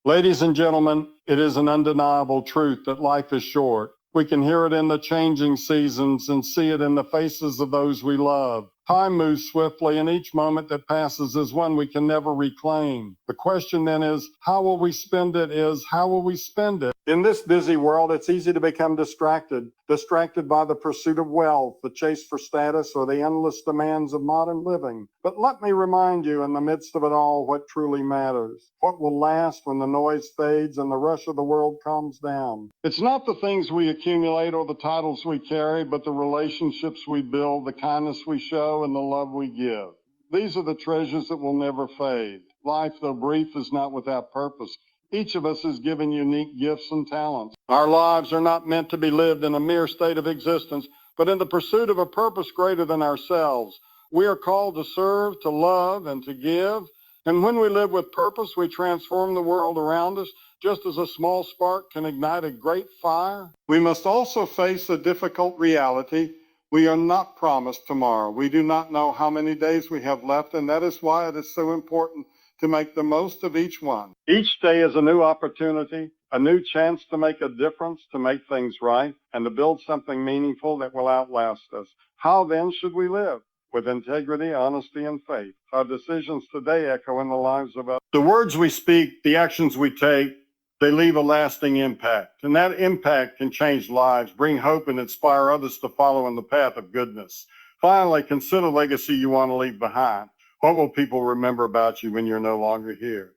Ladies and gentlemen, it is an undeniable truth that life is short. We can hear it in the changing seasons and see it in the faces of those we love. Time moves swiftly, and each moment that passes is one we can never reclaim. The question then is, how will we spend it? How will we spend it? In this busy world, it's easy to become distracted by the pursuit of wealth, the chase for status, or the endless demands of modern living. But let me remind you, in the midst of it all, what truly matters, what will last when the noise fades and the rush of the world calms down. It's not the things we accumulate or the titles we carry, but the relationships we build, the kindness we show, and the love we give. These are the treasures that will never fade. Life, though brief, is not without purpose. Each of us is given unique gifts and talents. Our lives are not meant to be lived in a mere state of existence, but in the pursuit of a purpose greater than ourselves. We are called to serve, to love, and to give. And when we live with purpose, we transform the world around us, just as a small spark can ignite a great fire. We must also face the difficult reality. We are not promised tomorrow. We do not know how many days we have left, and that is why it is so important to make the most of each one. Each day is a new opportunity, a new chance to make a difference, to make things right, and to build something meaningful that will outlast us. How then should we live? With integrity, honesty, and faith. Our decisions today echo in the lives of others. The words we speak, the actions we take, they leave a lasting impact. And that impact can change lives, bring hope, and inspire others to follow in the path of goodness. Finally, consider the legacy you want to leave behind. What will people remember about you when you're no longer here?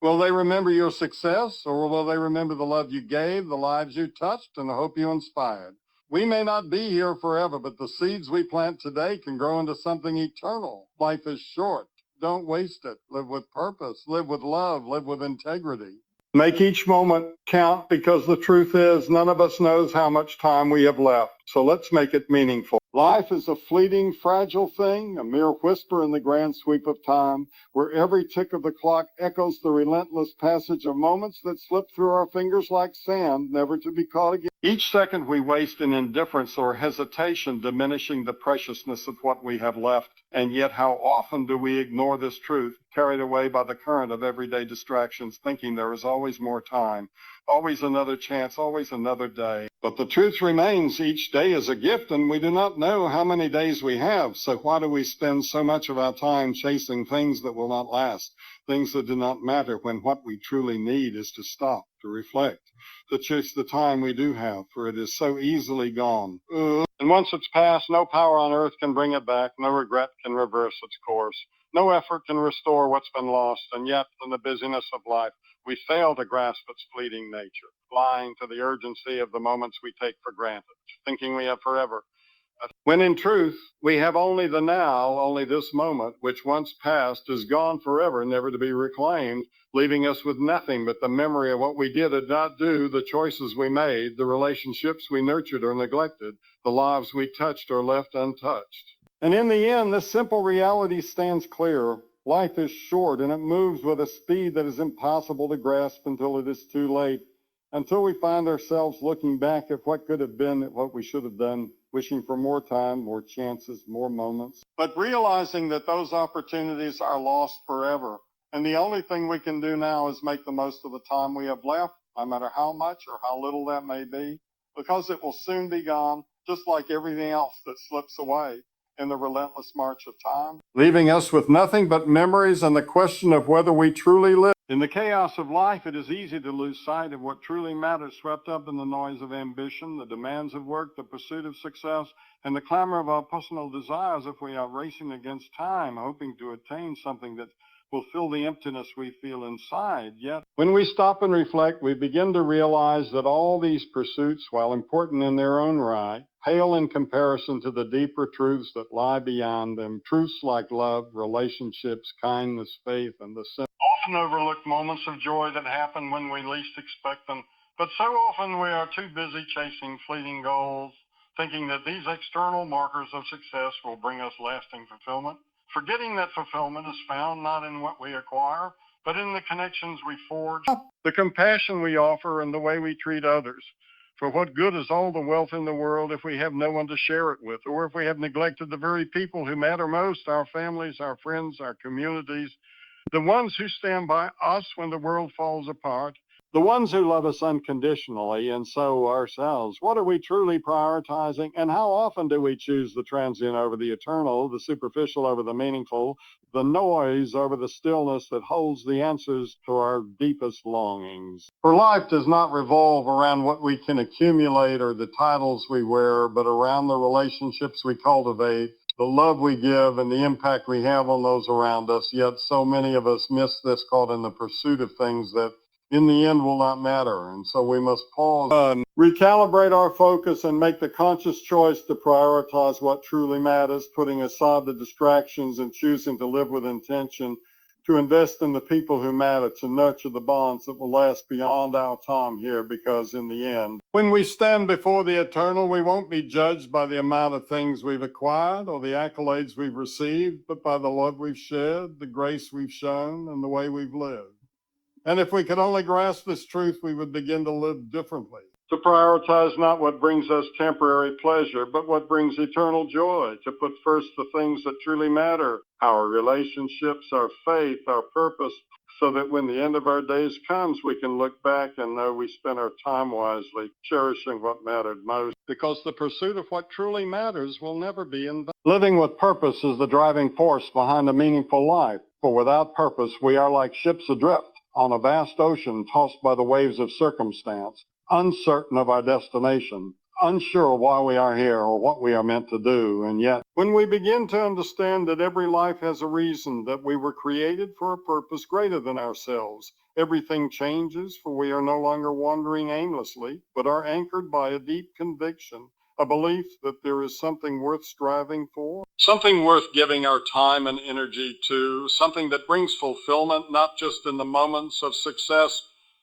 Will they remember your success, or will they remember the love you gave, the lives you touched, and the hope you inspired? We may not be here forever, but the seeds we plant today can grow into something eternal. Life is short. Don't waste it. Live with purpose. Live with love. Live with integrity. Make each moment count, because the truth is none of us knows how much time we have left. So let's make it meaningful. Life is a fleeting, fragile thing, a mere whisper in the grand sweep of time, where every tick of the clock echoes the relentless passage of moments that slip through our fingers like sand, never to be caught again. Each second we waste in indifference or hesitation, diminishing the preciousness of what we have left. And yet how often do we ignore this truth, carried away by the current of everyday distractions, thinking there is always more time, always another chance, always another day. But the truth remains, each day is a gift, and we do not know how many days we have. So why do we spend so much of our time chasing things that will not last, things that do not matter, when what we truly need is to stop, to reflect, to chase the time we do have, for it is so easily gone. And once it's past, no power on earth can bring it back, no regret can reverse its course. No effort can restore what's been lost, and yet, in the busyness of life, we fail to grasp its fleeting nature, blind to the urgency of the moments we take for granted, thinking we have forever. When in truth, we have only the now, only this moment, which once passed is gone forever, never to be reclaimed, leaving us with nothing but the memory of what we did or not do, the choices we made, the relationships we nurtured or neglected, the lives we touched or left untouched. And in the end, this simple reality stands clear. Life is short, and it moves with a speed that is impossible to grasp until it is too late, until we find ourselves looking back at what could have been, at what we should have done, wishing for more time, more chances, more moments, but realizing that those opportunities are lost forever. And the only thing we can do now is make the most of the time we have left, no matter how much or how little that may be, because it will soon be gone, just like everything else that slips away in the relentless march of time, leaving us with nothing but memories and the question of whether we truly live. In the chaos of life, it is easy to lose sight of what truly matters, swept up in the noise of ambition, the demands of work, the pursuit of success, and the clamor of our personal desires, if we are racing against time, hoping to attain something that will fill the emptiness we feel inside. Yet, when we stop and reflect, we begin to realize that all these pursuits, while important in their own right, pale in comparison to the deeper truths that lie beyond them, truths like love, relationships, kindness, faith, and the often overlooked moments of joy that happen when we least expect them. But so often we are too busy chasing fleeting goals, thinking that these external markers of success will bring us lasting fulfillment, forgetting that fulfillment is found not in what we acquire, but in the connections we forge, the compassion we offer, and the way we treat others. For what good is all the wealth in the world if we have no one to share it with, or if we have neglected the very people who matter most, our families, our friends, our communities? The ones who stand by us when the world falls apart, the ones who love us unconditionally, and so ourselves. What are we truly prioritizing, and how often do we choose the transient over the eternal, the superficial over the meaningful, the noise over the stillness that holds the answers to our deepest longings? For life does not revolve around what we can accumulate or the titles we wear, but around the relationships we cultivate, the love we give, and the impact we have on those around us. Yet so many of us miss this, caught in the pursuit of things that in the end will not matter. And so we must pause and recalibrate our focus and make the conscious choice to prioritize what truly matters, putting aside the distractions and choosing to live with intention, to invest in the people who matter, to nurture the bonds that will last beyond our time here, because in the end, when we stand before the eternal, we won't be judged by the amount of things we've acquired or the accolades we've received, but by the love we've shared, the grace we've shown, and the way we've lived. And if we could only grasp this truth, we would begin to live differently. To prioritize not what brings us temporary pleasure, but what brings eternal joy. To put first the things that truly matter, our relationships, our faith, our purpose, so that when the end of our days comes, we can look back and know we spent our time wisely, cherishing what mattered most. Because the pursuit of what truly matters will never be in vain. Living with purpose is the driving force behind a meaningful life. For without purpose, we are like ships adrift on a vast ocean, tossed by the waves of circumstance, uncertain of our destination, unsure why we are here or what we are meant to do. And yet, when we begin to understand that every life has a reason, that we were created for a purpose greater than ourselves, everything changes, for we are no longer wandering aimlessly, but are anchored by a deep conviction, a belief that there is something worth striving for, something worth giving our time and energy to, something that brings fulfillment not just in the moments of success,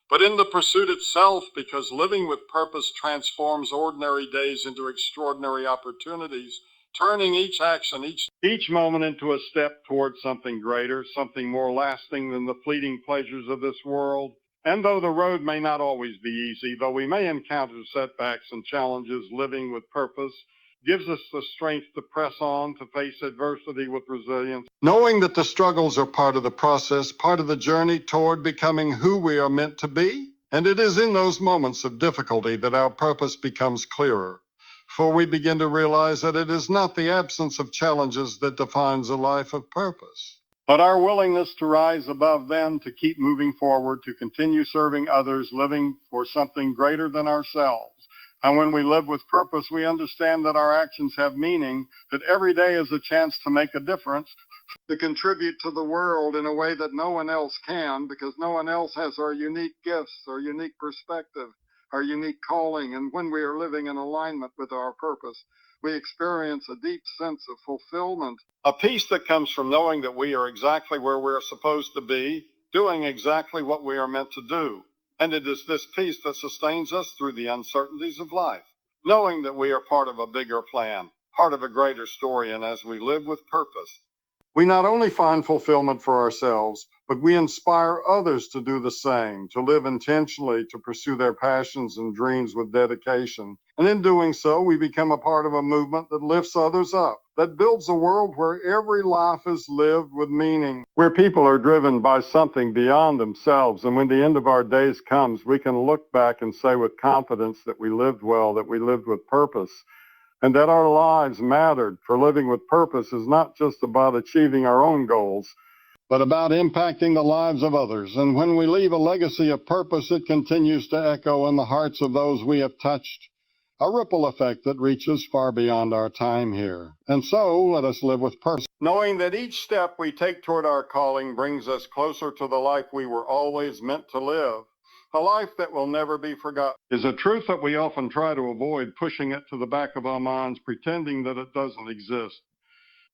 but in the pursuit itself, because living with purpose transforms ordinary days into extraordinary opportunities, turning each action, each moment into a step towards something greater, something more lasting than the fleeting pleasures of this world. And though the road may not always be easy, though we may encounter setbacks and challenges, living with purpose gives us the strength to press on, to face adversity with resilience, knowing that the struggles are part of the process, part of the journey toward becoming who we are meant to be. And it is in those moments of difficulty that our purpose becomes clearer, for we begin to realize that it is not the absence of challenges that defines a life of purpose, but our willingness to rise above them, to keep moving forward, to continue serving others, living for something greater than ourselves. And when we live with purpose, we understand that our actions have meaning, that every day is a chance to make a difference, to contribute to the world in a way that no one else can, because no one else has our unique gifts, our unique perspective, our unique calling. And when we are living in alignment with our purpose, we experience a deep sense of fulfillment, a peace that comes from knowing that we are exactly where we're supposed to be, doing exactly what we are meant to do. And it is this peace that sustains us through the uncertainties of life, knowing that we are part of a bigger plan, part of a greater story. And as we live with purpose, we not only find fulfillment for ourselves, but we inspire others to do the same, to live intentionally, to pursue their passions and dreams with dedication. And in doing so, we become a part of a movement that lifts others up, that builds a world where every life is lived with meaning, where people are driven by something beyond themselves. And when the end of our days comes, we can look back and say with confidence that we lived well, that we lived with purpose, and that our lives mattered. For living with purpose is not just about achieving our own goals, but about impacting the lives of others. And when we leave a legacy of purpose, it continues to echo in the hearts of those we have touched, a ripple effect that reaches far beyond our time here. And so let us live with purpose, knowing that each step we take toward our calling brings us closer to the life we were always meant to live. A life that will never be forgotten is a truth that we often try to avoid, pushing it to the back of our minds, pretending that it doesn't exist.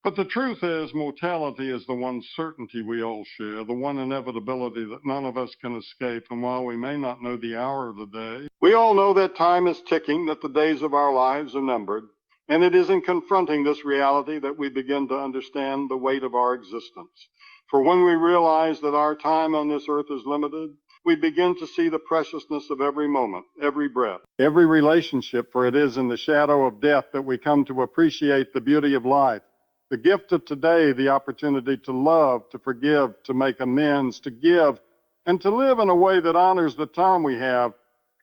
But the truth is, mortality is the one certainty we all share, the one inevitability that none of us can escape. And while we may not know the hour of the day, we all know that time is ticking, that the days of our lives are numbered. And it is in confronting this reality that we begin to understand the weight of our existence. For when we realize that our time on this earth is limited, we begin to see the preciousness of every moment, every breath, every relationship, for it is in the shadow of death that we come to appreciate the beauty of life. The gift of today, the opportunity to love, to forgive, to make amends, to give, and to live in a way that honors the time we have.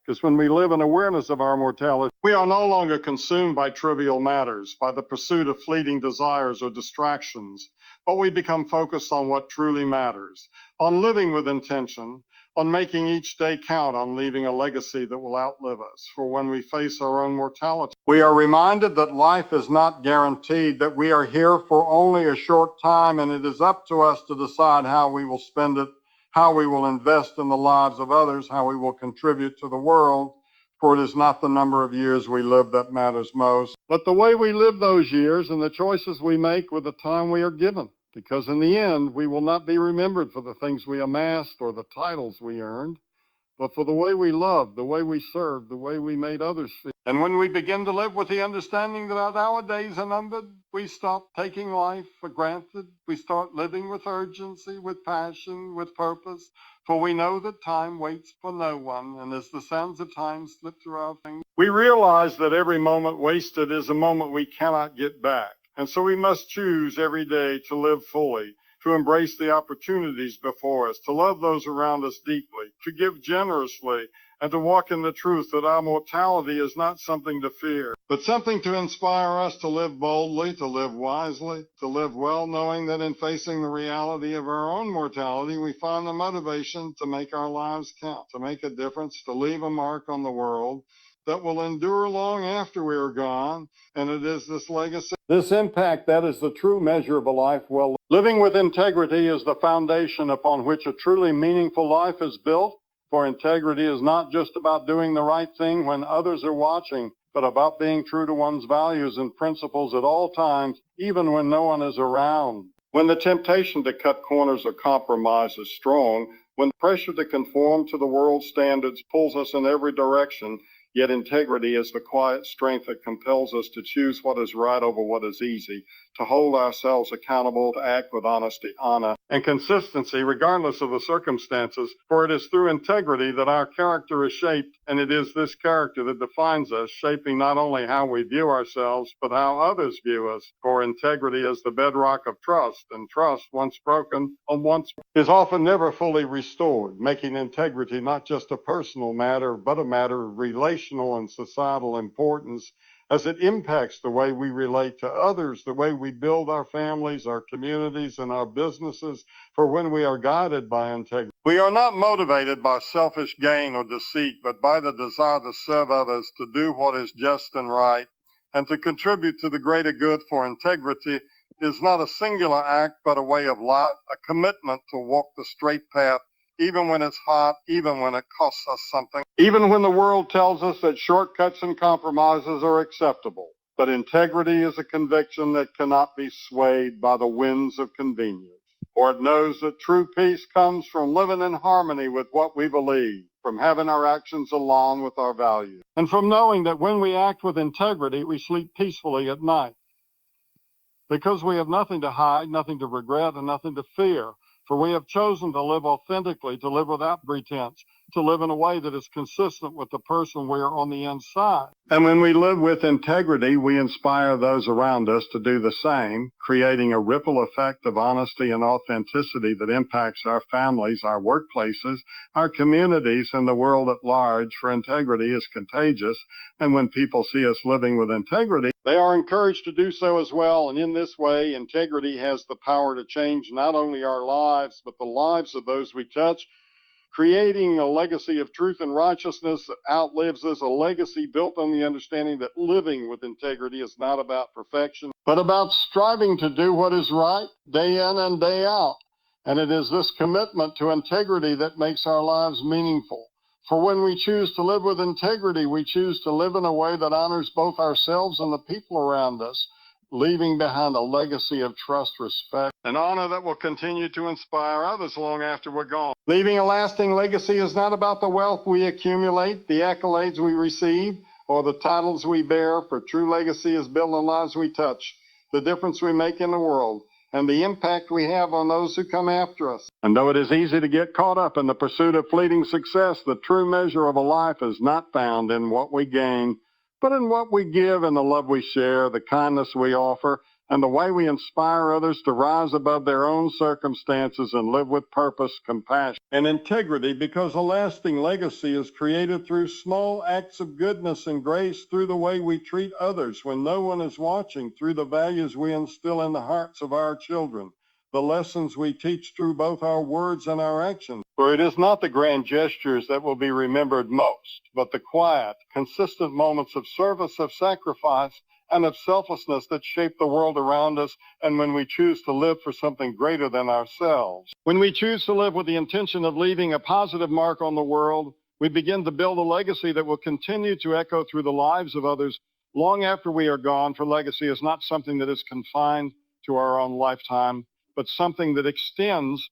Because when we live in awareness of our mortality, we are no longer consumed by trivial matters, by the pursuit of fleeting desires or distractions, but we become focused on what truly matters, on living with intention, on making each day count, on leaving a legacy that will outlive us. For when we face our own mortality, we are reminded that life is not guaranteed, that we are here for only a short time, and it is up to us to decide how we will spend it, how we will invest in the lives of others, how we will contribute to the world. For it is not the number of years we live that matters most, but the way we live those years and the choices we make with the time we are given. Because in the end, we will not be remembered for the things we amassed or the titles we earned, but for the way we loved, the way we served, the way we made others feel. And when we begin to live with the understanding that our days are numbered, we stop taking life for granted. We start living with urgency, with passion, with purpose, for we know that time waits for no one, and as the sands of time slip through our fingers, we realize that every moment wasted is a moment we cannot get back. And so we must choose every day to live fully, to embrace the opportunities before us, to love those around us deeply, to give generously, and to walk in the truth that our mortality is not something to fear, but something to inspire us to live boldly, to live wisely, to live well, knowing that in facing the reality of our own mortality, we find the motivation to make our lives count, to make a difference, to leave a mark on the world that will endure long after we are gone. And it is this legacy, this impact, that is the true measure of a life well lived. Living with integrity is the foundation upon which a truly meaningful life is built, for integrity is not just about doing the right thing when others are watching, but about being true to one's values and principles at all times, even when no one is around. When the temptation to cut corners or compromise is strong, when the pressure to conform to the world's standards pulls us in every direction, yet integrity is the quiet strength that compels us to choose what is right over what is easy, to hold ourselves accountable, to act with honesty, honor, and consistency regardless of the circumstances. For it is through integrity that our character is shaped, and it is this character that defines us, shaping not only how we view ourselves, but how others view us. For integrity is the bedrock of trust, and trust, once broken, is often never fully restored, making integrity not just a personal matter, but a matter of relational and societal importance, as it impacts the way we relate to others, the way we build our families, our communities, and our businesses. For when we are guided by integrity, we are not motivated by selfish gain or deceit, but by the desire to serve others, to do what is just and right, and to contribute to the greater good. For integrity is not a singular act, but a way of life, a commitment to walk the straight path, even when it's hard, even when it costs us something, even when the world tells us that shortcuts and compromises are acceptable. But integrity is a conviction that cannot be swayed by the winds of convenience, for it knows that true peace comes from living in harmony with what we believe, from having our actions along with our values, and from knowing that when we act with integrity, we sleep peacefully at night, because we have nothing to hide, nothing to regret, and nothing to fear. For we have chosen to live authentically, to live without pretense, to live in a way that is consistent with the person we are on the inside. And when we live with integrity, we inspire those around us to do the same, creating a ripple effect of honesty and authenticity that impacts our families, our workplaces, our communities, and the world at large. For integrity is contagious, and when people see us living with integrity, they are encouraged to do so as well. And in this way, integrity has the power to change not only our lives, but the lives of those we touch, creating a legacy of truth and righteousness that outlives us, a legacy built on the understanding that living with integrity is not about perfection, but about striving to do what is right day in and day out. And it is this commitment to integrity that makes our lives meaningful. For when we choose to live with integrity, we choose to live in a way that honors both ourselves and the people around us, leaving behind a legacy of trust, respect, and honor that will continue to inspire others long after we're gone. Leaving a lasting legacy is not about the wealth we accumulate, the accolades we receive, or the titles we bear, for true legacy is built on lives we touch, the difference we make in the world, and the impact we have on those who come after us. And though it is easy to get caught up in the pursuit of fleeting success, the true measure of a life is not found in what we gain, but in what we give and the love we share, the kindness we offer, and the way we inspire others to rise above their own circumstances and live with purpose, compassion, and integrity, because a lasting legacy is created through small acts of goodness and grace, through the way we treat others when no one is watching, through the values we instill in the hearts of our children, the lessons we teach through both our words and our actions. For it is not the grand gestures that will be remembered most, but the quiet, consistent moments of service, of sacrifice, and of selflessness that shape the world around us, and when we choose to live for something greater than ourselves. When we choose to live with the intention of leaving a positive mark on the world, we begin to build a legacy that will continue to echo through the lives of others long after we are gone, for legacy is not something that is confined to our own lifetime, but something that extends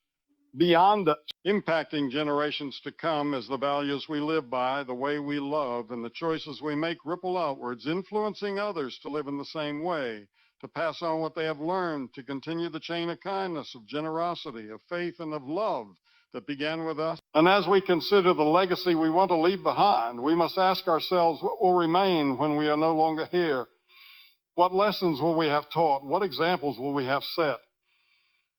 beyond us, impacting generations to come as the values we live by, the way we love, and the choices we make ripple outwards, influencing others to live in the same way, to pass on what they have learned, to continue the chain of kindness, of generosity, of faith, and of love that began with us. And as we consider the legacy we want to leave behind, we must ask ourselves what will remain when we are no longer here. What lessons will we have taught? What examples will we have set?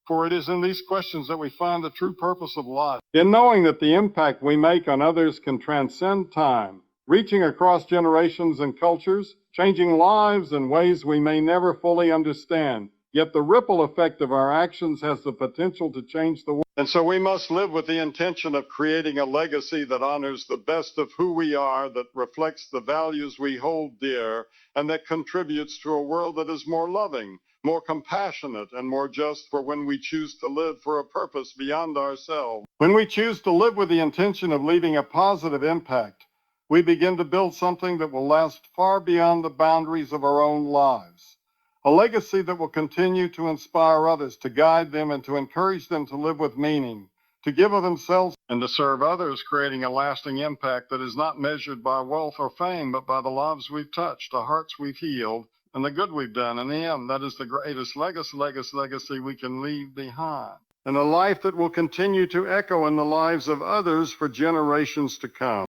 For it is in these questions that we find the true purpose of life. In knowing that the impact we make on others can transcend time, reaching across generations and cultures, changing lives in ways we may never fully understand, yet the ripple effect of our actions has the potential to change the world. And so we must live with the intention of creating a legacy that honors the best of who we are, that reflects the values we hold dear, and that contributes to a world that is more loving, more compassionate, and more just, for when we choose to live for a purpose beyond ourselves. When we choose to live with the intention of leaving a positive impact, we begin to build something that will last far beyond the boundaries of our own lives. A legacy that will continue to inspire others, to guide them, and to encourage them to live with meaning, to give of themselves, and to serve others, creating a lasting impact that is not measured by wealth or fame, but by the lives we've touched, the hearts we've healed, and the good we've done. In the end, that is the greatest legacy we can leave behind. And a life that will continue to echo in the lives of others for generations to come.